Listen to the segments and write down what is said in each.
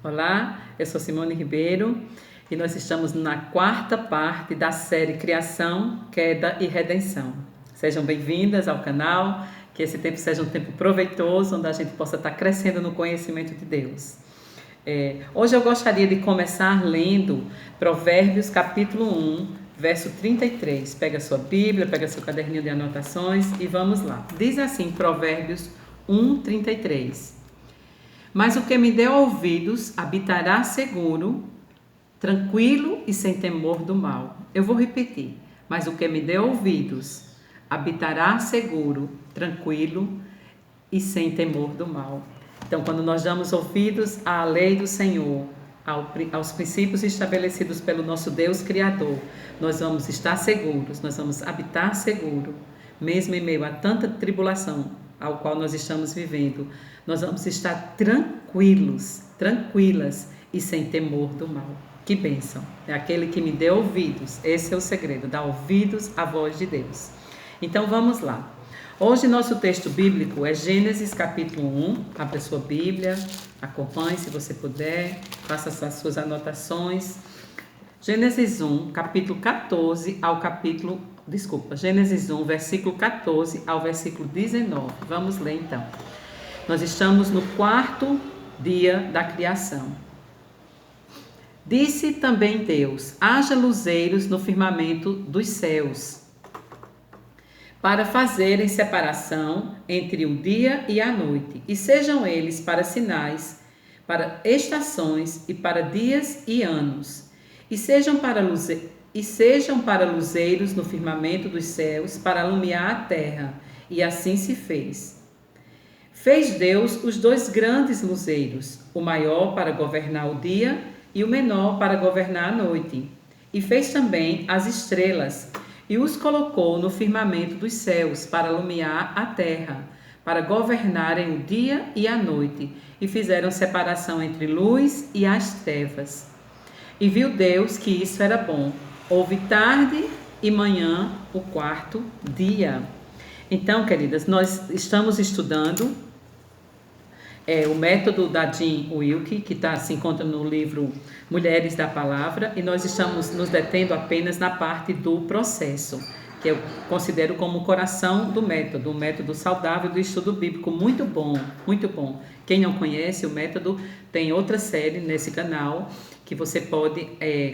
Olá, eu sou Simone Ribeiro e nós estamos na quarta parte da série Criação, Queda e Redenção. Sejam bem-vindas ao canal, que esse tempo seja um tempo proveitoso, onde a gente possa estar crescendo no conhecimento de Deus. Hoje eu gostaria de começar lendo Provérbios capítulo 1, verso 33. Pega a sua Bíblia, pega seu caderninho de anotações e vamos lá. Diz assim, Provérbios 1, 33. Mas o que me deu ouvidos habitará seguro, tranquilo e sem temor do mal. Eu vou repetir. Mas o que me deu ouvidos habitará seguro, tranquilo e sem temor do mal. Então, quando nós damos ouvidos à lei do Senhor, aos princípios estabelecidos pelo nosso Deus Criador, nós vamos estar seguros, nós vamos habitar seguro, mesmo em meio a tanta tribulação ao qual nós estamos vivendo, nós vamos estar tranquilos, tranquilas e sem temor do mal. Que bênção! É aquele que me deu ouvidos, esse é o segredo, dar ouvidos à voz de Deus. Então vamos lá. Hoje nosso texto bíblico é Gênesis capítulo 1, abra sua Bíblia, acompanhe se você puder, faça as suas anotações. Gênesis 1, capítulo 14 ao capítulo, Gênesis 1, versículo 14 ao versículo 19. Vamos ler então. Nós estamos no quarto dia da criação. Disse também Deus: haja luzeiros no firmamento dos céus, para fazerem separação entre o dia e a noite, e sejam eles para sinais, para estações e para dias e anos, e sejam para luzeiros no firmamento dos céus, para alumiar a terra. E assim se fez. Fez Deus os dois grandes luzeiros, o maior para governar o dia e o menor para governar a noite. E fez também as estrelas, e os colocou no firmamento dos céus para alumiar a terra, para governarem o dia e a noite, e fizeram separação entre luz e as trevas. E viu Deus que isso era bom. Houve tarde e manhã, o quarto dia. Então, queridas, nós estamos estudando o método da Jean Wilke, que se encontra no livro Mulheres da Palavra, e nós estamos nos detendo apenas na parte do processo, que eu considero como o coração do método, um método saudável do estudo bíblico, muito bom, muito bom. Quem não conhece o método, tem outra série nesse canal, que você pode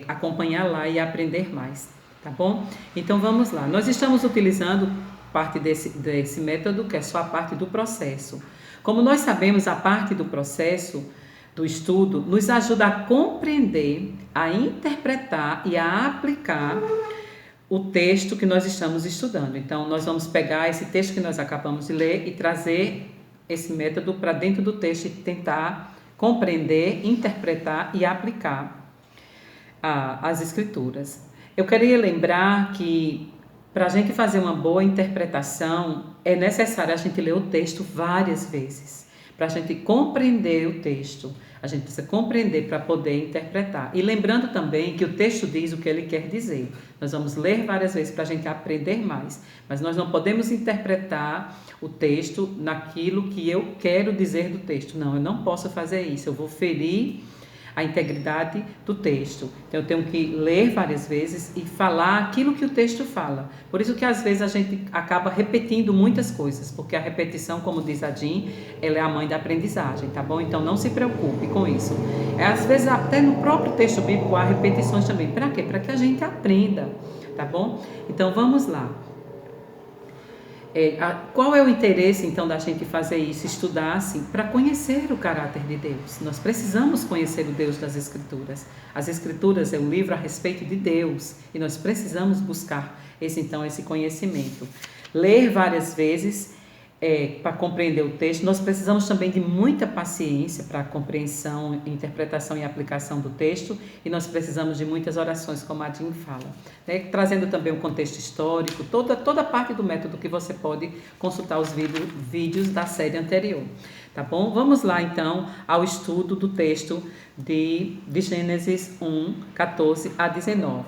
acompanhar lá e aprender mais, tá bom? Então vamos lá, nós estamos utilizando parte desse método, que é só a parte do processo. Como nós sabemos, a parte do processo, do estudo, nos ajuda a compreender, a interpretar e a aplicar o texto que nós estamos estudando. Então, nós vamos pegar esse texto que nós acabamos de ler e trazer esse método para dentro do texto e tentar compreender, interpretar e aplicar as escrituras. Eu queria lembrar que para a gente fazer uma boa interpretação, é necessário a gente ler o texto várias vezes. Para a gente compreender o texto, a gente precisa compreender para poder interpretar. E lembrando também que o texto diz o que ele quer dizer. Nós vamos ler várias vezes para a gente aprender mais. Mas nós não podemos interpretar o texto naquilo que eu quero dizer do texto. Não, eu não posso fazer isso. Eu vou ferir a integridade do texto. Então eu tenho que ler várias vezes e falar aquilo que o texto fala. Por isso que às vezes a gente acaba repetindo muitas coisas, porque a repetição, como diz a Jean, ela é a mãe da aprendizagem, tá bom? Então não se preocupe com isso. Às vezes até no próprio texto bíblico há repetições também. Para quê? Para que a gente aprenda, tá bom? Então vamos lá. Qual é o interesse então da gente fazer isso, estudar assim, para conhecer o caráter de Deus? Nós precisamos conhecer o Deus das Escrituras. As Escrituras é um livro a respeito de Deus e nós precisamos buscar esse conhecimento. Ler várias vezes para compreender o texto. Nós precisamos também de muita paciência para a compreensão, interpretação e aplicação do texto, e nós precisamos de muitas orações, como a Jean fala, né? Trazendo também o contexto histórico, toda a parte do método que você pode consultar os vídeos da série anterior, tá bom? Vamos lá então ao estudo do texto de Gênesis 1, 14 a 19.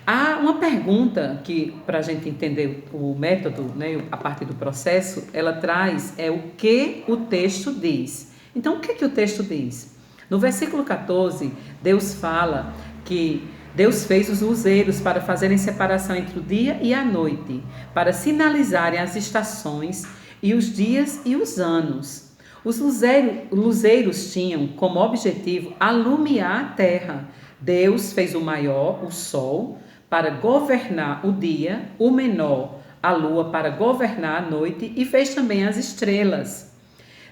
Há uma pergunta que, para a gente entender o método, né, a parte do processo, ela traz o que o texto diz. Então, o que o texto diz? No versículo 14, Deus fala que Deus fez os luzeiros para fazerem separação entre o dia e a noite, para sinalizarem as estações e os dias e os anos. Os luzeiros tinham como objetivo alumiar a terra. Deus fez o maior, o sol, para governar o dia, o menor, a lua, para governar a noite, e fez também as estrelas.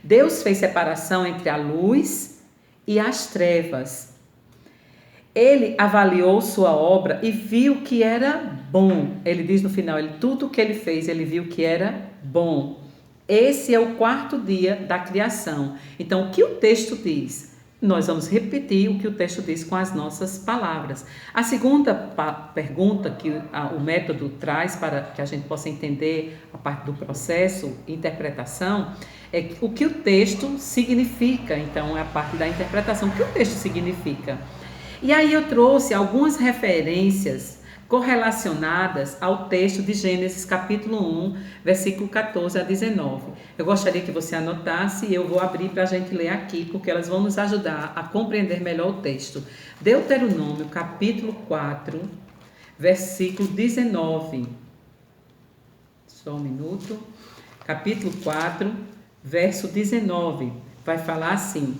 Deus fez separação entre a luz e as trevas. Ele avaliou sua obra e viu que era bom. Ele diz no final, tudo o que ele fez, ele viu que era bom. Esse é o quarto dia da criação. Então, o que o texto diz? Nós vamos repetir o que o texto diz com as nossas palavras. A segunda pergunta que o método traz para que a gente possa entender a parte do processo, interpretação, é o que o texto significa. Então, é a parte da interpretação. O que o texto significa? E aí eu trouxe algumas referências correlacionadas ao texto de Gênesis capítulo 1, versículo 14 a 19. Eu gostaria que você anotasse e eu vou abrir para a gente ler aqui, porque elas vão nos ajudar a compreender melhor o texto. Deuteronômio capítulo 4, versículo 19. Só um minuto. Capítulo 4, verso 19. Vai falar assim.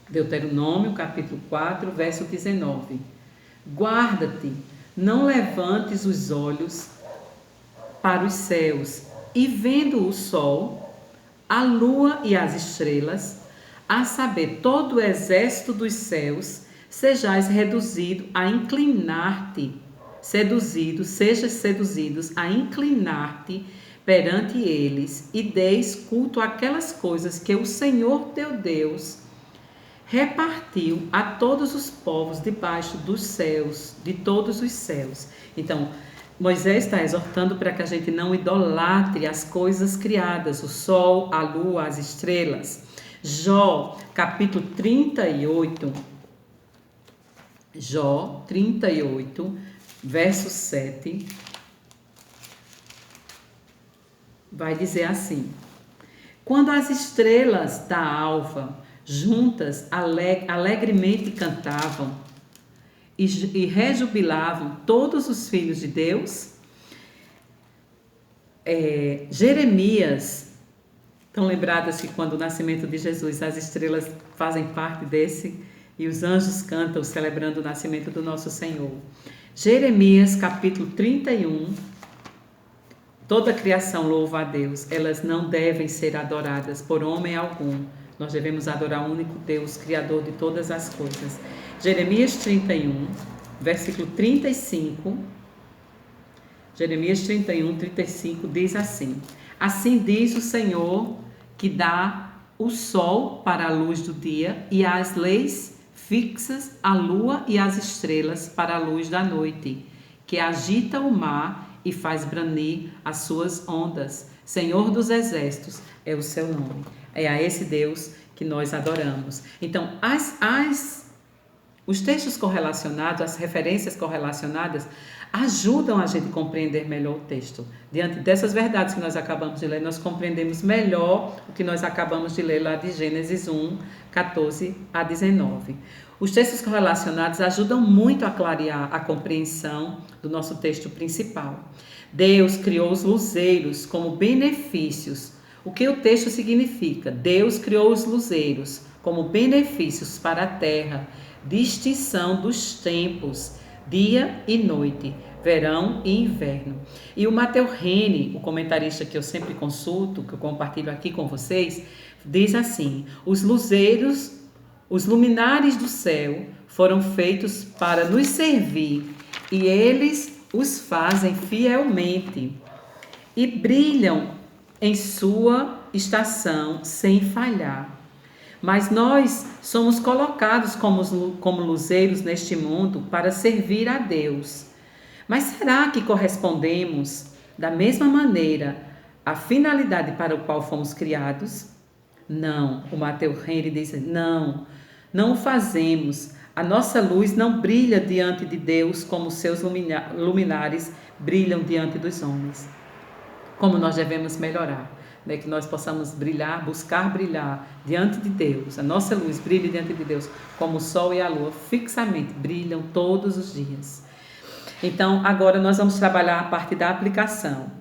Deuteronômio, capítulo 4, verso 19. Guarda-te, não levantes os olhos para os céus, e vendo o sol, a lua e as estrelas, a saber, todo o exército dos céus, sejais reduzido a inclinar-te, sejas seduzidos a inclinar-te perante eles, e deis culto àquelas coisas que o Senhor teu Deus repartiu a todos os povos debaixo dos céus, de todos os céus. Então, Moisés está exortando para que a gente não idolatre as coisas criadas, o sol, a lua, as estrelas. Jó, capítulo 38, Jó 38, verso 7, vai dizer assim: quando as estrelas da alva juntas alegremente cantavam e rejubilavam todos os filhos de Deus. Jeremias, estão lembradas que quando o nascimento de Jesus as estrelas fazem parte desse e os anjos cantam celebrando o nascimento do nosso Senhor. Jeremias capítulo 31, toda a criação louva a Deus, elas não devem ser adoradas por homem algum. Nós devemos adorar o único Deus, Criador de todas as coisas. Jeremias 31, versículo 35. Jeremias 31, 35 diz assim: assim diz o Senhor, que dá o sol para a luz do dia e as leis fixas, a lua e as estrelas para a luz da noite, que agita o mar e faz branir as suas ondas. Senhor dos exércitos é o seu nome. É a esse Deus que nós adoramos. Então, os textos correlacionados, as referências correlacionadas, ajudam a gente a compreender melhor o texto. Diante dessas verdades que nós acabamos de ler, nós compreendemos melhor o que nós acabamos de ler lá de Gênesis 1, 14 a 19. Os textos correlacionados ajudam muito a clarear a compreensão do nosso texto principal. Deus criou os luzeiros como benefícios. O que o texto significa? Deus criou os luzeiros como benefícios para a terra, distinção dos tempos, dia e noite, verão e inverno. E o Matteo Reni, o comentarista que eu sempre consulto, que eu compartilho aqui com vocês, diz assim: os luzeiros, os luminares do céu foram feitos para nos servir e eles os fazem fielmente e brilham em sua estação sem falhar. Mas nós somos colocados como luzeiros neste mundo para servir a Deus. Mas será que correspondemos da mesma maneira à finalidade para o qual fomos criados? Não, o Matteo Reni diz, não o fazemos. A nossa luz não brilha diante de Deus como seus luminares brilham diante dos homens. Como nós devemos melhorar. né, que nós possamos brilhar, buscar brilhar diante de Deus, a nossa luz brilhe diante de Deus, como o sol e a lua fixamente brilham todos os dias. Então, agora nós vamos trabalhar a parte da aplicação.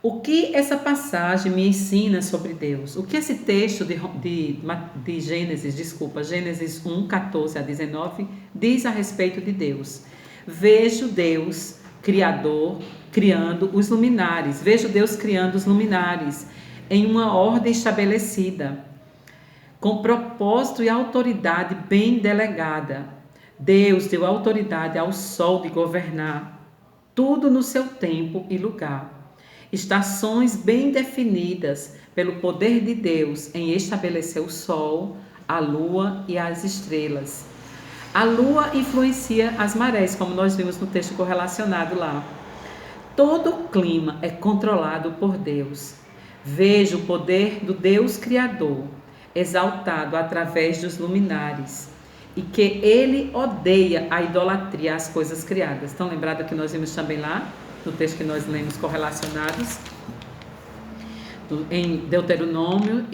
O que essa passagem me ensina sobre Deus? O que esse texto de Gênesis 1, 14 a 19, diz a respeito de Deus? Vejo Deus, Criador, criando os luminares. Vejo Deus criando os luminares em uma ordem estabelecida, com propósito e autoridade bem delegada. Deus deu autoridade ao sol de governar tudo no seu tempo e lugar. Estações bem definidas pelo poder de Deus em estabelecer o sol, a lua e as estrelas. A lua influencia as marés, como nós vimos no texto correlacionado lá. Todo o clima é controlado por Deus. Vejo o poder do Deus Criador exaltado através dos luminares e que ele odeia a idolatria às coisas criadas. Estão lembrados que nós vimos também lá no texto que nós lemos correlacionados em Deuteronômio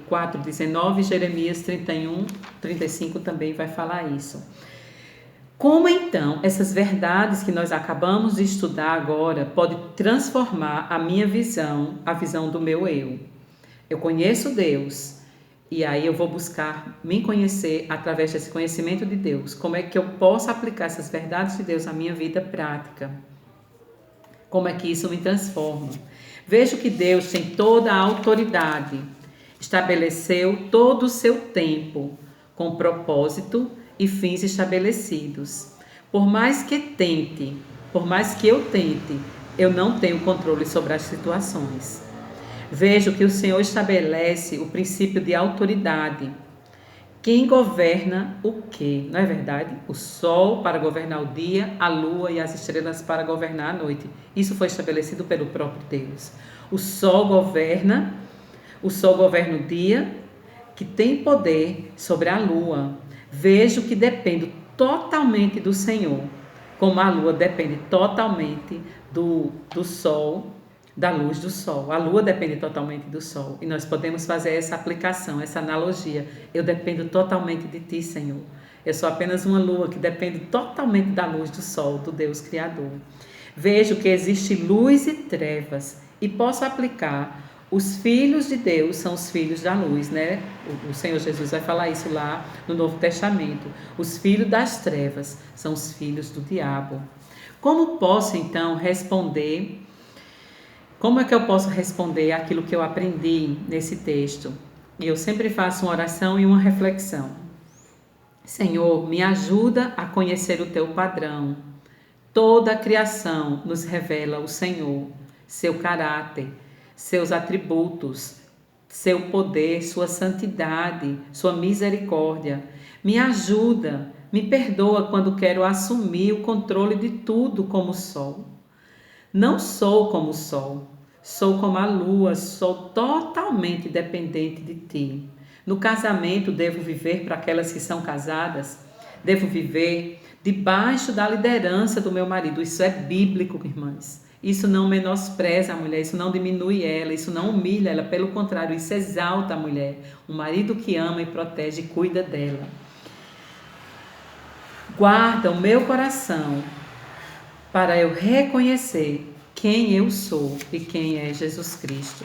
4:19, Jeremias 31:35 também vai falar isso. Como então essas verdades que nós acabamos de estudar agora podem transformar a minha visão, a visão do meu eu? Eu conheço Deus e aí eu vou buscar me conhecer através desse conhecimento de Deus. Como é que eu posso aplicar essas verdades de Deus na minha vida prática? Como é que isso me transforma? Vejo que Deus tem toda a autoridade, estabeleceu todo o seu tempo com propósito e fins estabelecidos. Por mais que eu tente, eu não tenho controle sobre as situações. Vejo que o Senhor estabelece o princípio de autoridade. Quem governa o quê? Não é verdade? O sol para governar o dia, a lua e as estrelas para governar a noite. Isso foi estabelecido pelo próprio Deus. O sol governa o dia, que tem poder sobre a lua. Vejo que depende totalmente do Senhor, como a lua depende totalmente do sol, da luz do sol. A lua depende totalmente do sol. E nós podemos fazer essa aplicação, essa analogia. Eu dependo totalmente de ti, Senhor. Eu sou apenas uma lua que depende totalmente da luz do sol, do Deus Criador. Vejo que existe luz e trevas e posso aplicar. Os filhos de Deus são os filhos da luz, né? O Senhor Jesus vai falar isso lá no Novo Testamento. Os filhos das trevas são os filhos do diabo. Como posso, então, responder? Como é que eu posso responder aquilo que eu aprendi nesse texto? Eu sempre faço uma oração e uma reflexão. Senhor, me ajuda a conhecer o teu padrão. Toda a criação nos revela o Senhor, seu caráter, seus atributos, seu poder, sua santidade, sua misericórdia. Me ajuda, me perdoa quando quero assumir o controle de tudo como sol. Não sou como o sol, sou como a lua, sou totalmente dependente de ti. No casamento, devo viver para aquelas que são casadas, devo viver debaixo da liderança do meu marido. Isso é bíblico, irmãs. Isso não menospreza a mulher, isso não diminui ela, isso não humilha ela, pelo contrário, isso exalta a mulher. Um marido que ama e protege e cuida dela. Guarda o meu coração para eu reconhecer quem eu sou e quem é Jesus Cristo.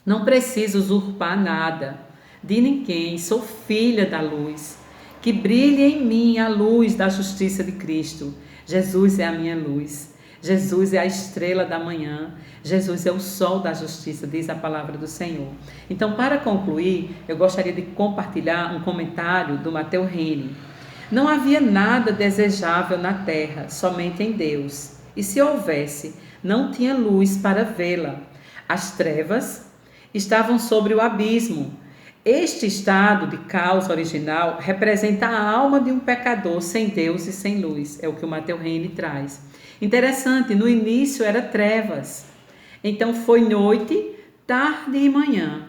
Não preciso usurpar nada de ninguém, sou filha da luz. Que brilhe em mim a luz da justiça de Cristo. Jesus é a minha luz. Jesus é a estrela da manhã. Jesus é o sol da justiça, diz a palavra do Senhor. Então, para concluir, eu gostaria de compartilhar um comentário do Matteo Reni. Não havia nada desejável na terra, somente em Deus. E se houvesse, não tinha luz para vê-la. As trevas estavam sobre o abismo. Este estado de caos original representa a alma de um pecador sem Deus e sem luz. É o que o Matteo Reni traz. Interessante, no início era trevas. Então foi noite, tarde e manhã.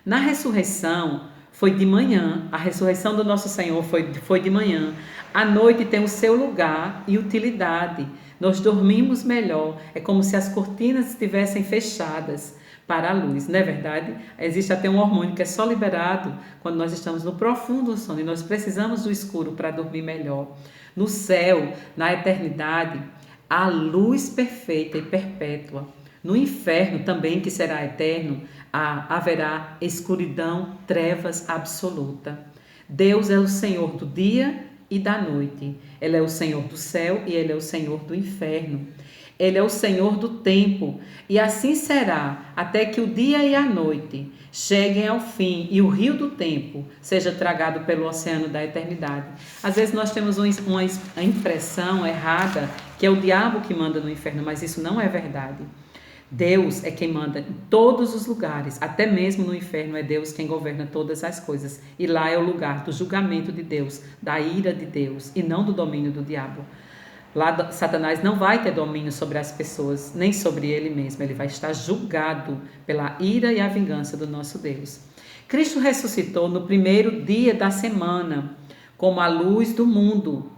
Na ressurreição foi de manhã. A ressurreição do nosso Senhor foi de manhã. A noite tem o seu lugar e utilidade. Nós dormimos melhor. É como se as cortinas estivessem fechadas para a luz, não é verdade? Existe até um hormônio que é só liberado quando nós estamos no profundo sono e nós precisamos do escuro para dormir melhor. No céu, na eternidade, há luz perfeita e perpétua. No inferno também, que será eterno, haverá escuridão, trevas absoluta. Deus é o Senhor do dia e da noite. Ele é o Senhor do céu e Ele é o Senhor do inferno. Ele é o Senhor do tempo, e assim será até que o dia e a noite cheguem ao fim e o rio do tempo seja tragado pelo oceano da eternidade. Às vezes nós temos uma impressão errada que é o diabo que manda no inferno, mas isso não é verdade. Deus é quem manda em todos os lugares, até mesmo no inferno é Deus quem governa todas as coisas. E lá é o lugar do julgamento de Deus, da ira de Deus e não do domínio do diabo. Lá Satanás não vai ter domínio sobre as pessoas, nem sobre ele mesmo. Ele vai estar julgado pela ira e a vingança do nosso Deus. Cristo ressuscitou no primeiro dia da semana, como a luz do mundo,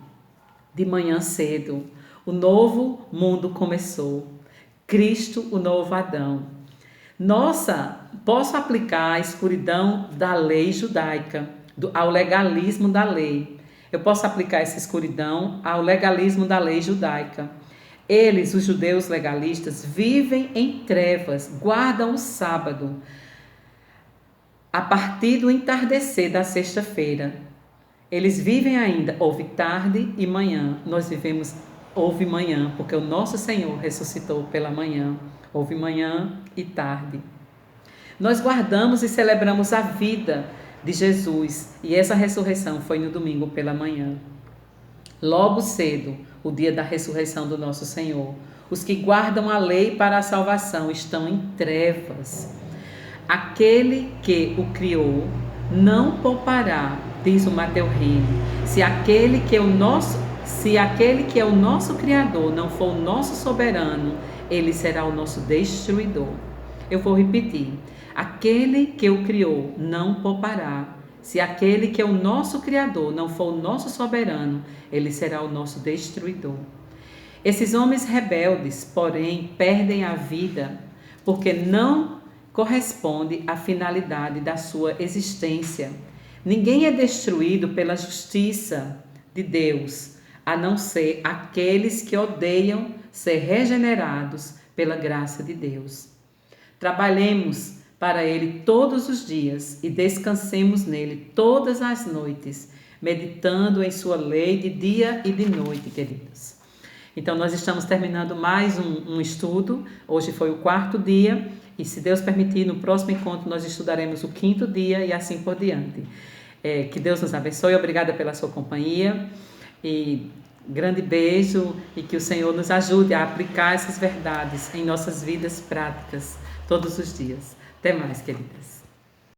de manhã cedo. O novo mundo começou. Cristo, o novo Adão. Posso aplicar a escuridão da lei judaica, ao legalismo da lei. Eu posso aplicar essa escuridão ao legalismo da lei judaica. Eles, os judeus legalistas, vivem em trevas, guardam o sábado a partir do entardecer da sexta-feira. Eles vivem ainda, houve tarde e manhã. Nós vivemos, houve manhã, porque o nosso Senhor ressuscitou pela manhã. Houve manhã e tarde. Nós guardamos e celebramos a vida de Jesus, e essa ressurreição foi no domingo pela manhã. Logo cedo, o dia da ressurreição do nosso Senhor, os que guardam a lei para a salvação estão em trevas. Aquele que o criou não poupará, diz o Mateus Rino. Se aquele que é o nosso Criador não for o nosso soberano, ele será o nosso destruidor. Eu vou repetir. Aquele que o criou não poupará. Se aquele que é o nosso Criador não for o nosso soberano, ele será o nosso destruidor. Esses homens rebeldes, porém, perdem a vida porque não corresponde à finalidade da sua existência. Ninguém é destruído pela justiça de Deus, a não ser aqueles que odeiam ser regenerados pela graça de Deus. Trabalhemos para Ele todos os dias e descansemos nele todas as noites, meditando em sua lei de dia e de noite, queridos. Então, nós estamos terminando mais um estudo. Hoje foi o 4º dia e, se Deus permitir, no próximo encontro nós estudaremos o 5º dia e assim por diante. Que Deus nos abençoe. Obrigada pela sua companhia e grande beijo, e que o Senhor nos ajude a aplicar essas verdades em nossas vidas práticas todos os dias. Até mais, queridas.